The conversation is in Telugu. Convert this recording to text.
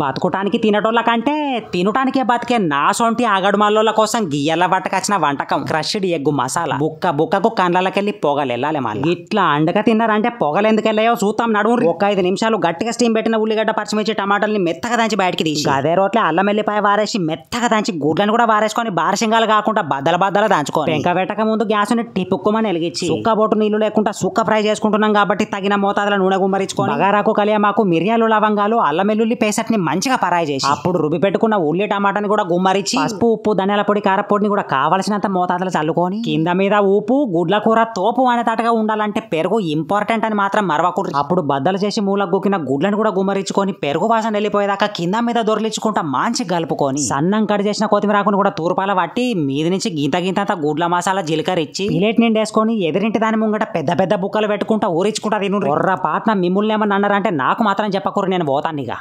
బతుకుటానికి తినటోళ్ళ కంటే తినటానికే బతికే నా సొంటి ఆగడుమాలోళ్ళ కోసం గియ్యల పట్టకొచ్చిన వంటకం క్రష్డ్ ఎగ్గు మసాలా. బుక్క బుక్కకు కండ్లకెళ్ళి పొగలు వెళ్ళాలి. మళ్ళీ ఇట్లా అండగా తిన్నారంటే పొగలు ఎందుకు వెళ్ళాయో చూద్దాం. నడుము ఒక 5 నిమిషాలు గట్టిగా స్టీమ్ పెట్టిన ఉల్లిగడ్డ, పచ్చిమిర్చి, టమాటాలని మెత్తగా దంచి బయటికి తీసి అదే రోట్లే అల్లం వెల్లిపాయ వారేసి మెత్తగా దంచి గుడ్లను కూడా వారేసుకొని బారసింగాలు కాకుండా బద్దల దంచుకొని పెంక పెట్టక ముందు గ్యాస్ ని టిప్పుక్కుమని వెలిగించి సుక్క బొట్టు నీళ్లు లేకుండా సుక్క ఫ్రై చేసుకుంటున్నాం కాబట్టి తగిన మోతాదుల నూనె గుమ్మరించుకొని బగారాకు, కలియమాకు, మిరియాలు, లవంగాలు, అల్లం వెల్లుల్లి పేస్ట్ ని మంచిగా పరాయి చేసి అప్పుడు రుబ్బి పెట్టుకున్న ఉల్లి టమాటాని కూడా గుమ్మరించి పసుపు, ఉప్పు, ధనియాల పొడి, కారపొడిని కూడా కావలసినంత మోతాదులు చల్లుకొని కింద మీద ఉప్పు, గుడ్ల కూర తోపు అనేటట్టుగా ఉండాలంటే పెరుగు ఇంపార్టెంట్ అని మాత్రం మరవకూడదు. అప్పుడు బద్దలు చేసి మూలకు గుక్కిన గుడ్లను కూడా గుమ్మరించుకొని పెరుగు వాసన వెళ్ళిపోయేదాకా కింద మీద దొరిలించుకుంటా మంచి కలుపుకొని సన్నం కట్ చేసిన కొత్తిమీరాకును కూడా తూర్పాల పట్టి మీది నుంచి గింత గుడ్ల మసాలా జీలకర్ర ఇచ్చి ప్లేట్ నిండేసుకొని ఎదురింటి దాని ముంగట పెద్ద బుక్కలు పెట్టుకుంటా ఊరించుకుంటా తిను. పాటన మిమ్మల్ని ఏమన్నా అన్నారంటే నాకు మాత్రం చెప్పకూరు, నేను పోతాను ఇక.